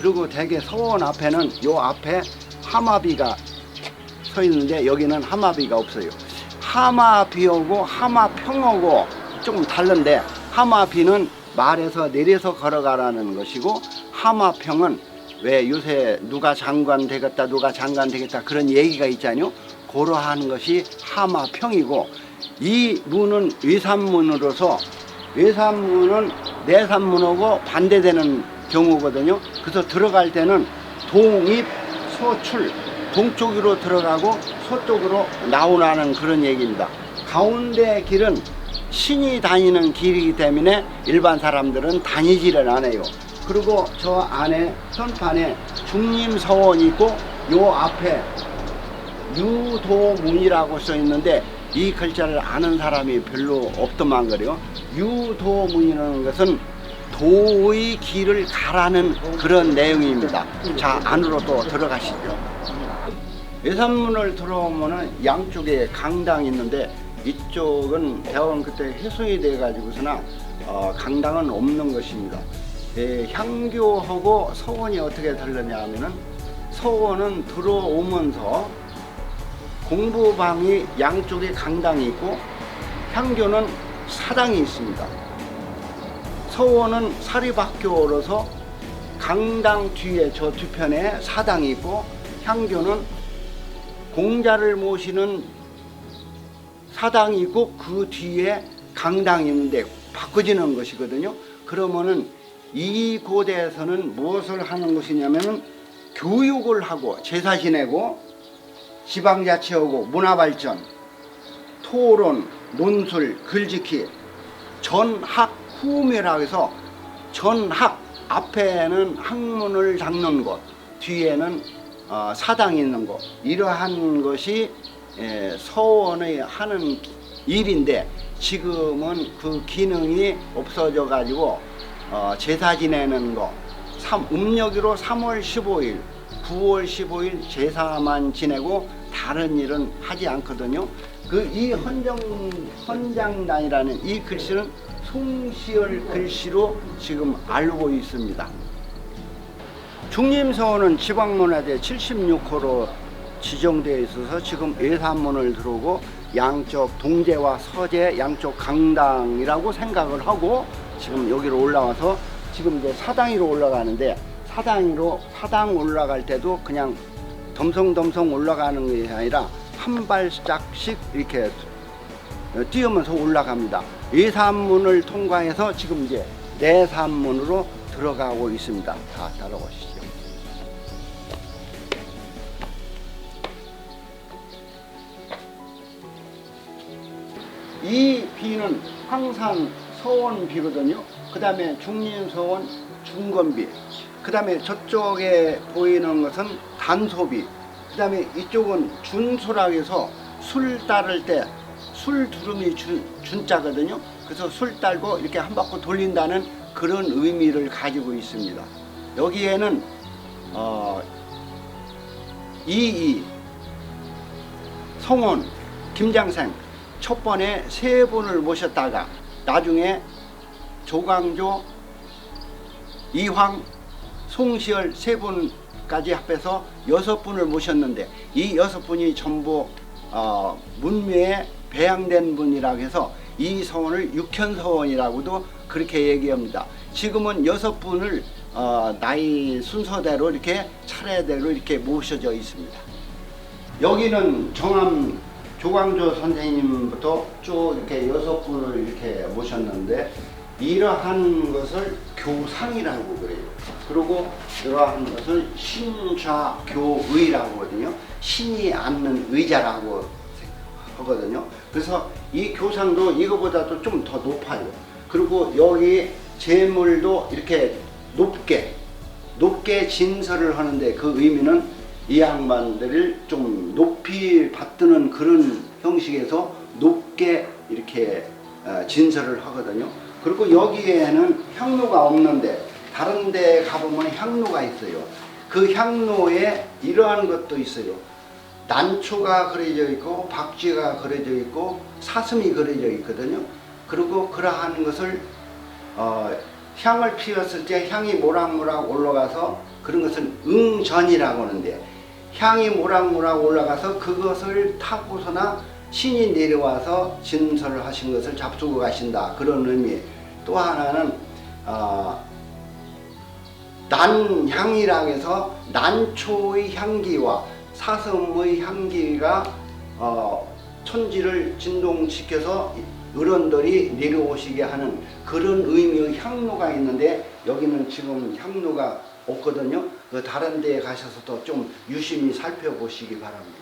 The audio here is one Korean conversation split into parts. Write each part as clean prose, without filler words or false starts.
그리고 대개 서원 앞에는 요 앞에 하마비가 서 있는데 여기는 하마비가 없어요. 하마비하고 하마평하고 조금 다른데, 하마비는 말에서 내려서 걸어가라는 것이고, 하마평은 왜 요새 누가 장관 되겠다 누가 장관 되겠다 그런 얘기가 있잖아요. 그러한 것이 하마평이고, 이 문은 외산문으로서, 외산문은 내산문하고 반대되는 경우거든요. 그래서 들어갈 때는 동입 서출, 동쪽으로 들어가고 서쪽으로 나오라는 그런 얘기입니다. 가운데 길은 신이 다니는 길이기 때문에 일반 사람들은 다니지를 않아요. 그리고 저 안에 현판에 중림서원이 있고, 요 앞에 유도문이라고 써 있는데 이 글자를 아는 사람이 별로 없더만 그래요. 유도문이라는 것은 도의 길을 가라는 그런 내용입니다. 자, 안으로 또 들어가시죠. 외산문을 들어오면은 양쪽에 강당이 있는데, 이쪽은 대원 그때 해소이 돼 가지고서나 강당은 없는 것입니다. 향교하고 서원이 어떻게 다르냐 하면은, 서원은 들어오면서 공부방이 양쪽에 강당이 있고, 향교는 사당이 있습니다. 서원은 사립학교로서 강당 뒤에 저 뒤편에 사당이 있고, 향교는 공자를 모시는 사당이 있고 그 뒤에 강당이 있는데 바꿔지는 것이거든요. 그러면은 이 고대에서는 무엇을 하는 것이냐면은 교육을 하고 제사 지내고 지방자치하고 문화발전, 토론, 논술, 글짓기, 전학 후묘라고 해서, 전학 앞에는 학문을 닦는 곳, 뒤에는 사당이 있는 곳, 이러한 것이 서원의 하는 일인데, 지금은 그 기능이 없어져 가지고 제사 지내는 거, 음력으로 3월 15일, 9월 15일 제사만 지내고 다른 일은 하지 않거든요. 이 헌장단이라는 이 글씨는 송시열 글씨로 지금 알고 있습니다. 중림서원은 지방문화재 76호로 지정되어 있어서 지금 외산문을 들어오고 양쪽 동제와 서제 양쪽 강당이라고 생각을 하고 지금 여기로 올라와서 지금 이제 사당위로 올라가는데, 사당 올라갈 때도 그냥 덤성덤성 올라가는 것이 아니라 한 발짝씩 이렇게 뛰어면서 올라갑니다. 외산문을 통과해서 지금 이제 내산문으로 들어가고 있습니다. 다 따라오시죠. 이 비는 항상 서원비거든요. 그 다음에 중림서원, 중건비, 그 다음에 저쪽에 보이는 것은 단소비, 그 다음에 이쪽은 준소라고 해서 술 따를 때 술 두름이 준자거든요. 그래서 술 따고 이렇게 한 바퀴 돌린다는 그런 의미를 가지고 있습니다. 여기에는 이이, 성원, 김장생 첫 번에 세 분을 모셨다가 나중에 조광조, 이황, 송시열 세 분까지 합해서 6분을 모셨는데, 이 6분이 전부 문묘에 배양된 분이라고 해서 이 서원을 육현서원이라고도 그렇게 얘기합니다. 지금은 6분을 나이 순서대로 이렇게 차례대로 이렇게 모셔져 있습니다. 여기는 정암 조광조 선생님부터 쭉 이렇게 6분을 이렇게 모셨는데, 이러한 것을 교상이라고 그래요. 그리고 이러한 것을 신좌교의라고 하거든요. 신이 앉는 의자라고 하거든요. 그래서 이 교상도 이거보다도 좀 더 높아요. 그리고 여기 제물도 이렇게 높게 진설을 하는데, 그 의미는 이 양반들을 좀 높이 받드는 그런 형식에서 높게 이렇게 진설을 하거든요. 그리고 여기에는 향로가 없는데 다른 데 가보면 향로가 있어요. 그 향로에 이러한 것도 있어요. 난초가 그려져 있고 박쥐가 그려져 있고 사슴이 그려져 있거든요. 그리고 그러한 것을 향을 피웠을 때 향이 모락모락 올라가서 그런 것을 응전이라고 하는데, 향이 모락모락 올라가서 그것을 타고서나 신이 내려와서 진설을 하신 것을 잡수고 가신다, 그런 의미. 또 하나는 난향이라고 해서 난초의 향기와 사슴의 향기가 천지를 진동시켜서 어른들이 내려오시게 하는 그런 의미의 향로가 있는데, 여기는 지금 향로가 없거든요. 다른 데에 가셔서도 좀 유심히 살펴보시기 바랍니다.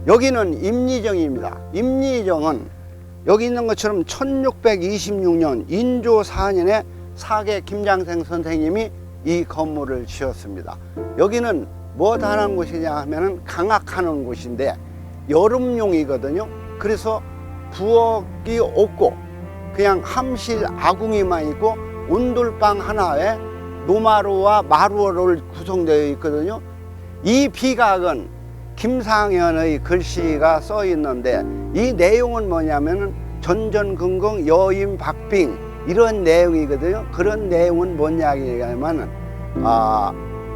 여기는 임리정입니다. 임리정은 여기 있는 것처럼 1626년 인조 4년에 사계 김장생 선생님이 이 건물을 지었습니다. 여기는 뭐 하는 곳이냐 하면은 강학하는 곳인데 여름용이거든요. 그래서 부엌이 없고 그냥 함실 아궁이만 있고 온돌방 하나에 노마루와 마루를 구성되어 있거든요. 이 비각은 김상현의 글씨가 써 있는데, 이 내용은 뭐냐면은 전전긍긍 여인 박빙 이런 내용이거든요. 그런 내용은 뭐냐면은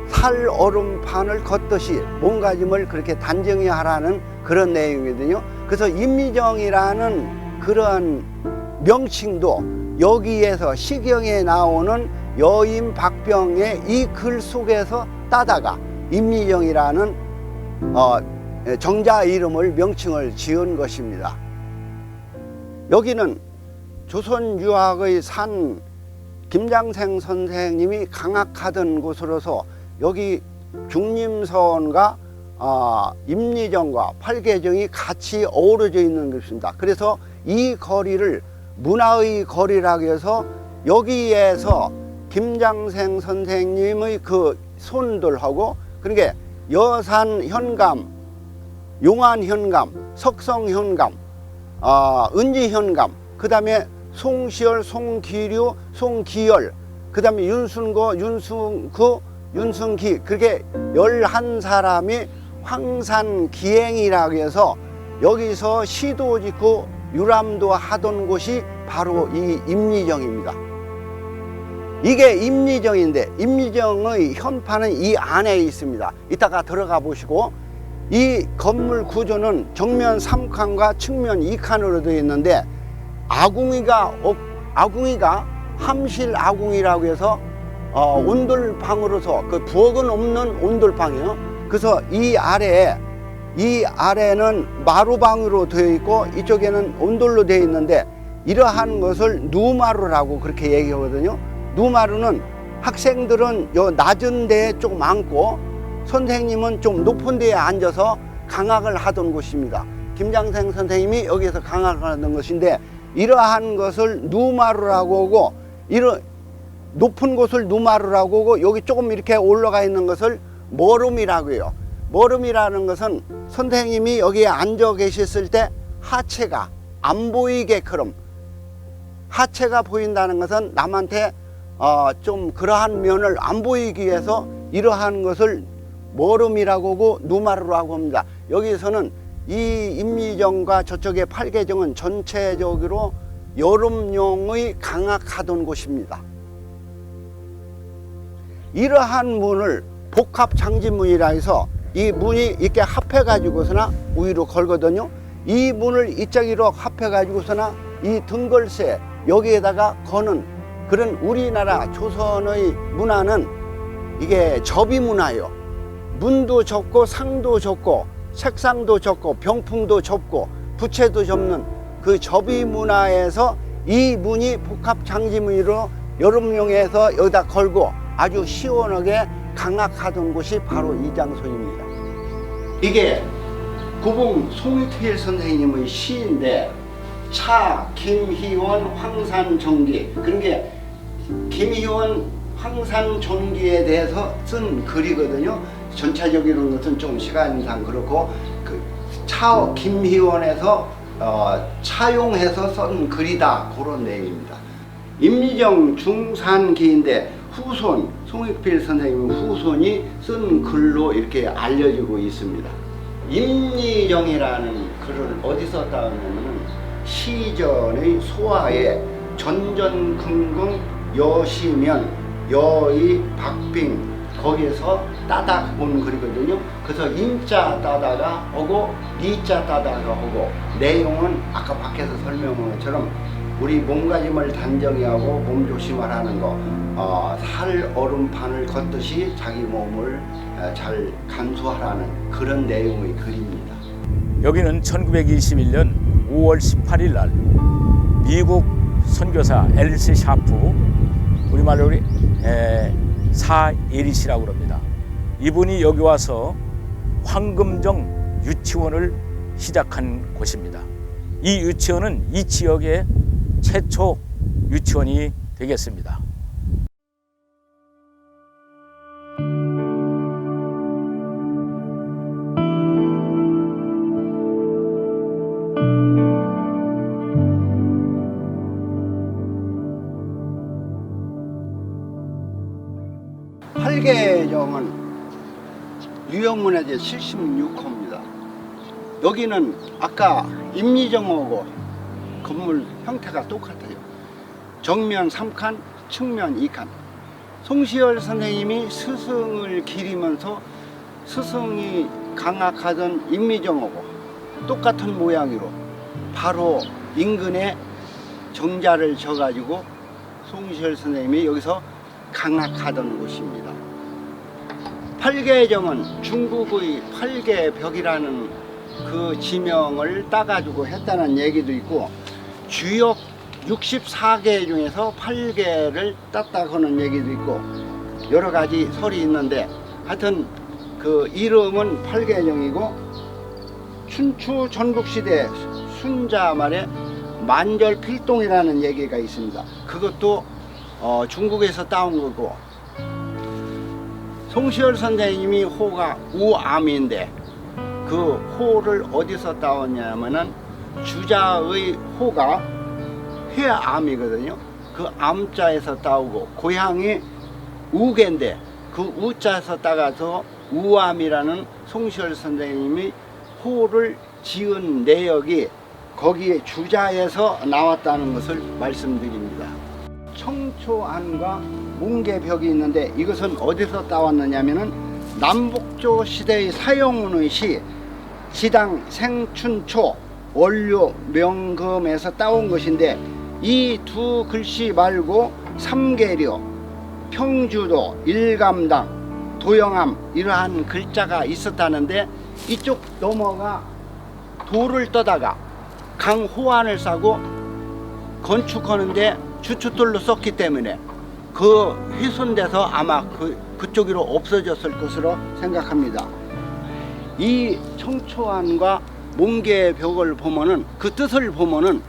살얼음판을 걷듯이 몸가짐을 그렇게 단정히 하라는 그런 내용이거든요. 그래서 임미정이라는 그런 명칭도 여기에서 시경에 나오는 여인 박병의 이 글 속에서 따다가 임미정이라는 정자 이름을 명칭을 지은 것입니다. 여기는 조선 유학의 산 김장생 선생님이 강학하던 곳으로서 여기 중림선과 임리정과 팔계정이 같이 어우러져 있는 것입니다. 그래서 이 거리를 문화의 거리라고 해서 여기에서 김장생 선생님의 그 손들하고, 그러니까 여산 현감, 용안 현감, 석성 현감, 은지 현감, 그 다음에 송시열, 송기류, 송기열, 그 다음에 윤순고, 윤순구, 윤순기, 그렇게 11사람이 황산기행이라고 해서 여기서 시도 짓고 유람도 하던 곳이 바로 이 임리정입니다. 이게 임리정인데, 임리정의 현판은 이 안에 있습니다. 이따가 들어가 보시고, 이 건물 구조는 정면 3칸과 측면 2칸으로 되어 있는데, 아궁이가 함실 아궁이라고 해서 온돌방으로서, 그 부엌은 없는 온돌방이에요. 그래서 이 아래는 마루방으로 되어 있고 이쪽에는 온돌로 되어 있는데, 이러한 것을 누마루라고 그렇게 얘기하거든요. 누마루는 학생들은 요 낮은 데에 조금 앉고 선생님은 좀 높은 데에 앉아서 강학을 하던 곳입니다. 김장생 선생님이 여기서 강학을 하던 것인데, 이러한 것을 누마루라고 하고, 높은 곳을 누마루라고 하고, 여기 조금 이렇게 올라가 있는 것을 머름이라고 해요. 머름이라는 것은 선생님이 여기에 앉아 계셨을 때 하체가 안 보이게끔, 하체가 보인다는 것은 남한테 좀 그러한 면을 안 보이기 위해서 이러한 것을 머름이라고 하고 누마루라고 합니다. 여기서는 이 임리정과 저쪽의 팔계정은 전체적으로 여름용의 강학하던 곳입니다. 이러한 문을 복합장지문이라 해서 이 문이 이렇게 합해 가지고서나 위로 걸거든요. 이 문을 이쪽으로 합해 가지고서나 이 등걸쇠 여기에다가 거는 그런 우리나라 조선의 문화는 이게 접이 문화예요. 문도 접고 상도 접고 색상도 접고 병풍도 접고 부채도 접는 그 접이 문화에서 이 문이 복합장지문으로 여름용에서 여기다 걸고 아주 시원하게 강학하던 곳이 바로 이 장소입니다. 이게 구봉 송익필 선생님의 시인데, 차, 김희원, 황산정기. 그런 게 김희원, 황산정기에 대해서 쓴 글이거든요. 전체적인 것은 좀 시간상 그렇고 그 차 김희원에서 차용해서 쓴 글이다, 그런 내용입니다. 임미정 중산기인데 후손, 송익필 선생님 후손이 쓴 글로 이렇게 알려지고 있습니다. 임미정이라는 글을 어디서 따왔냐면 시전의 소화에 전전긍긍 여시면 여의 박빙, 거기에서 따다 온 글이거든요. 그래서 임자 따다가 오고 리자 따다가 오고, 내용은 아까 밖에서 설명한 것처럼 우리 몸가짐을 단정히 하고 몸 조심하라는 거, 살 얼음판을 걷듯이 자기 몸을 잘 간수하라는 그런 내용의 글입니다. 여기는 1921년 5월 18일 날 미국 선교사 엘리스 샤프, 우리말로 사예리시라고 합니다. 이분이 여기 와서 황금정 유치원을 시작한 곳입니다. 이 유치원은 이 지역의 최초 유치원이 되겠습니다. 팔계정은 유형문화재 76호입니다. 여기는 아까 임미정호고 건물 형태가 똑같아요. 정면 3칸, 측면 2칸. 송시열 선생님이 스승을 기리면서 스승이 강학하던 임미정호고 똑같은 모양으로 바로 인근에 정자를 져가지고 송시열 선생님이 여기서 강학하던 곳입니다. 팔계정은 중국의 팔계벽이라는 그 지명을 따가지고 했다는 얘기도 있고, 주역 64개 중에서 8개를 땄다고 하는 얘기도 있고, 여러 가지 설이 있는데 하여튼 그 이름은 팔계정이고, 춘추 전국시대 순자 말에 만절필동이라는 얘기가 있습니다. 그것도 중국에서 따온 거고, 송시열 선생님이 호가 우암인데 그 호를 어디서 따왔냐면은 주자의 호가 회암이거든요. 그 암자에서 따오고, 고향이 우계인데 그 우자에서 따가서 우암이라는 송시열 선생님이 호를 지은 내역이 거기에 주자에서 나왔다는 것을 말씀드립니다. 청초안과 뭉계벽이 있는데 이것은 어디서 따왔느냐면은 남북조 시대의 사용운의 시 시당 생춘초 원료 명금에서 따온 것인데, 이 두 글씨 말고 삼계려, 평주도, 일감당, 도영암 이러한 글자가 있었다는데, 이쪽 넘어가 돌을 떠다가 강호안을 싸고 건축하는데 주춧돌로 썼기 때문에 그 훼손돼서 아마 그쪽으로 없어졌을 것으로 생각합니다. 이 청초안과 몽계벽을 보면은 그 뜻을 보면은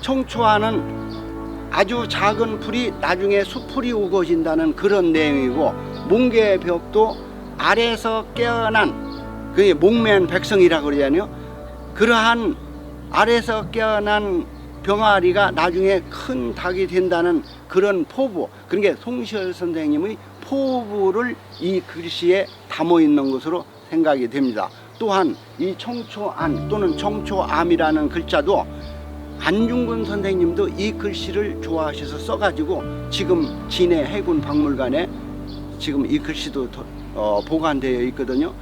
청초안은 아주 작은 풀이 나중에 수풀이 우거진다는 그런 내용이고, 몽계벽도 아래에서 깨어난, 그게 목매한 백성이라고 그러잖아요. 그러한 아래에서 깨어난 병아리가 나중에 큰 닭이 된다는 그런 포부, 그러니까 송시열 선생님의 포부를 이 글씨에 담아 있는 것으로 생각이 됩니다. 또한 이 청초안 또는 청초암이라는 글자도 안중근 선생님도 이 글씨를 좋아하셔서 써가지고 지금 진해 해군박물관에 지금 이 글씨도 보관되어 있거든요.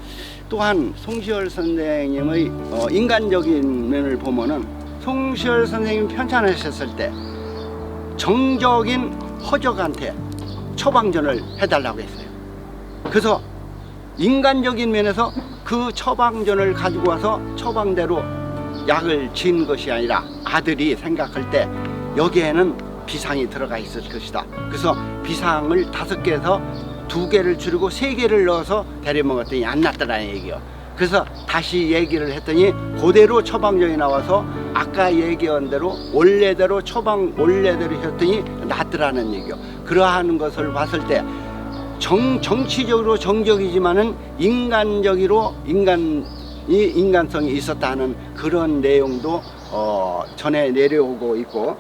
또한 송시열 선생님의 인간적인 면을 보면은, 송시열 선생님이 편찬하셨을 때 정적인 허적한테 처방전을 해달라고 했어요. 그래서 인간적인 면에서 그 처방전을 가지고 와서 처방대로 약을 지은 것이 아니라 아들이 생각할 때 여기에는 비상이 들어가 있을 것이다. 그래서 비상을 5개에서 2개를 줄이고 3개를 넣어서 데려 먹었더니 안 났더라는 얘기요. 그래서 다시 얘기를 했더니 그대로 처방전이 나와서 아까 얘기한 대로 원래대로 처방 원래대로 했더니 낫더라는 얘기요. 그러한 것을 봤을 때 정치적으로 정적이지만은 인간성이 있었다는 그런 내용도 전해 내려오고 있고,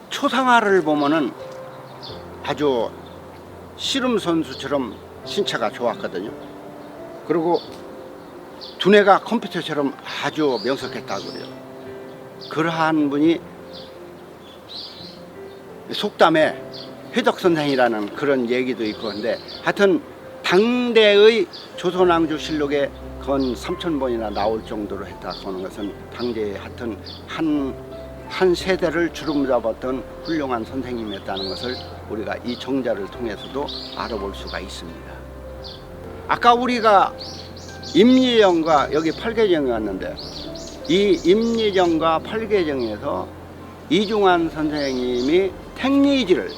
초상화를 보면은 아주 씨름 선수처럼 신체가 좋았거든요. 그리고 두뇌가 컴퓨터처럼 아주 명석했다고 그래요. 그러한 분이 속담에 회덕선생이라는 그런 얘기도 있고, 근데 하여튼 당대의 조선왕조 실록에 건 3,000번이나 나올 정도로 했다 하는 것은 당대에 하여튼 한 세대를 주름 잡았던 훌륭한 선생님이었다는 것을 우리가 이 정자를 통해서도 알아볼 수가 있습니다. 아까 우리가 임리정과 여기 팔계정이 왔는데, 이 임리정과 팔계정에서 이중환 선생님이 택리지를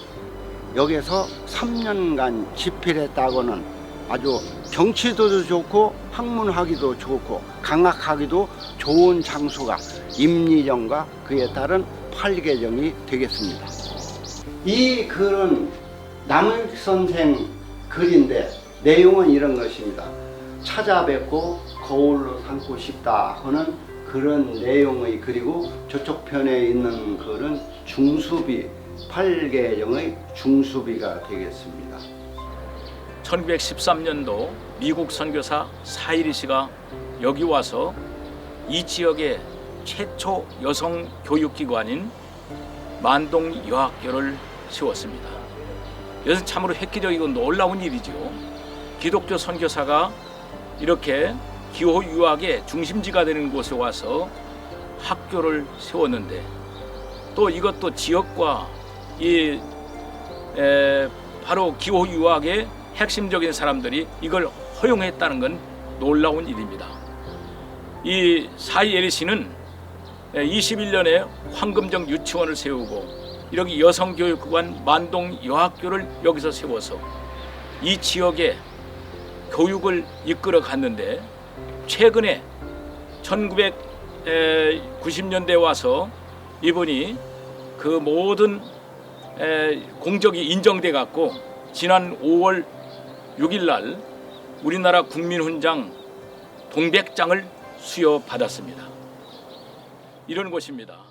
여기서 3년간 집필했다고는 아주 정치도도 좋고 학문하기도 좋고 강학하기도 좋은 장소가 임리정과 그에 따른 팔계정이 되겠습니다. 이 글은 남욱 선생 글인데 내용은 이런 것입니다. 찾아뵙고 거울로 삼고 싶다 하는 그런 내용의 글이고, 저쪽 편에 있는 글은 중수비, 팔계정의 중수비가 되겠습니다. 1913년도 미국 선교사 사이리 씨가 여기 와서 이 지역의 최초 여성 교육기관인 만동 여학교를 세웠습니다. 이것은 참으로 획기적이고 놀라운 일이죠. 기독교 선교사가 이렇게 기호 유학의 중심지가 되는 곳에 와서 학교를 세웠는데, 또 이것도 지역과 바로 기호 유학의 핵심적인 사람들이 이걸 허용했다는 건 놀라운 일입니다. 이 사이에리 씨는 21년에 황금정 유치원을 세우고 이렇게 여성교육기관 만동 여학교를 여기서 세워서 이 지역에 교육을 이끌어 갔는데, 최근에 1990년대에 와서 이분이 그 모든 공적이 인정돼 갖고 지난 5월 6일 날 우리나라 국민훈장 동백장을 수여받았습니다. 이런 곳입니다.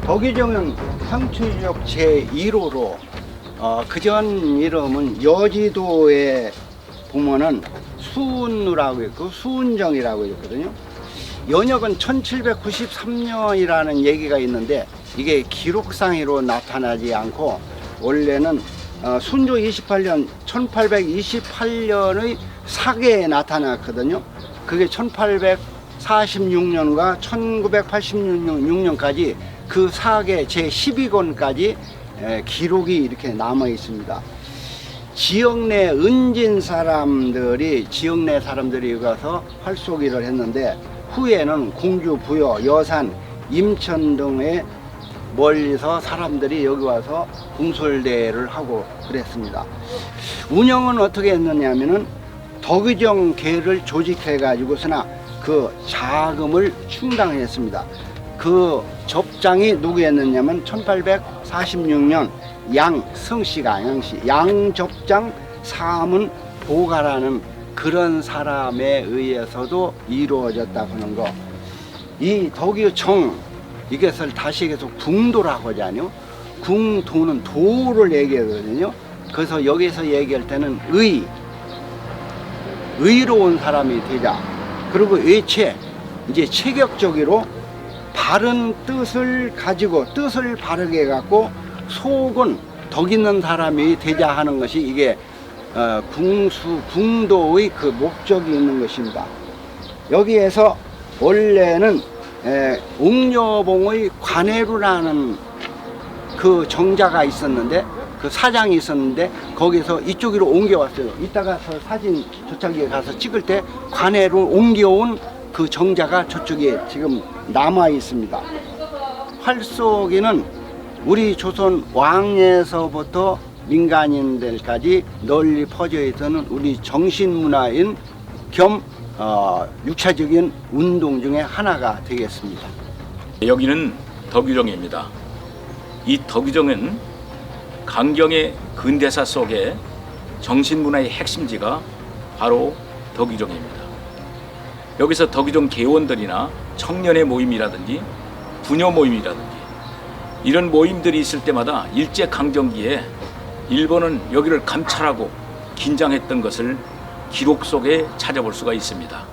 덕의정은 상추지역 제1호로 그전 이름은 여지도에 보면은 수운루라고 있고 수운정이라고 있거든요. 연역은 1793년이라는 얘기가 있는데 이게 기록상으로 나타나지 않고, 원래는 순조 28년 1828년의 사계에 나타났거든요. 그게 1846년과 1986년까지 그 사계 제12권까지 기록이 이렇게 남아 있습니다. 지역 내 은진 사람들이 여기 가서 활쏘기를 했는데, 후에는 공주, 부여, 여산, 임천 등의 멀리서 사람들이 여기 와서 궁솔대회를 하고 그랬습니다. 운영은 어떻게 했느냐면은 덕의정 계를 조직해 가지고서나 그 자금을 충당했습니다. 그 접장이 누구였느냐면 1846년 양성씨가 양접장 사문 보가라는 그런 사람에 의해서도 이루어졌다고 하는 거. 이 덕의정 이것을 다시 해서 궁도라고 하잖아요. 궁도는 도를 얘기하거든요. 그래서 여기서 얘기할 때는 의로운 사람이 되자. 그리고 이제 체격적으로 바른 뜻을 가지고 뜻을 바르게 갖고 속은 덕 있는 사람이 되자 하는 것이 이게 궁도의 그 목적이 있는 것입니다. 여기에서 원래는 옥녀봉의 관해루라는 그 정자가 있었는데, 그 사장이 있었는데 거기서 이쪽으로 옮겨왔어요. 이따가 저 사진 도착지에 가서 찍을 때 관해로 옮겨온 그 정자가 저쪽에 지금 남아 있습니다. 활쏘기는 우리 조선 왕에서부터 민간인들까지 널리 퍼져 있는 우리 정신문화인 겸 육체적인 운동 중에 하나가 되겠습니다. 여기는 덕유정입니다. 이 덕유정은 강경의 근대사 속에 정신문화의 핵심지가 바로 덕유정입니다. 여기서 덕유정 개원들이나 청년의 모임이라든지 부녀 모임이라든지 이런 모임들이 있을 때마다 일제강점기에 일본은 여기를 감찰하고 긴장했던 것을 기록 속에 찾아볼 수가 있습니다.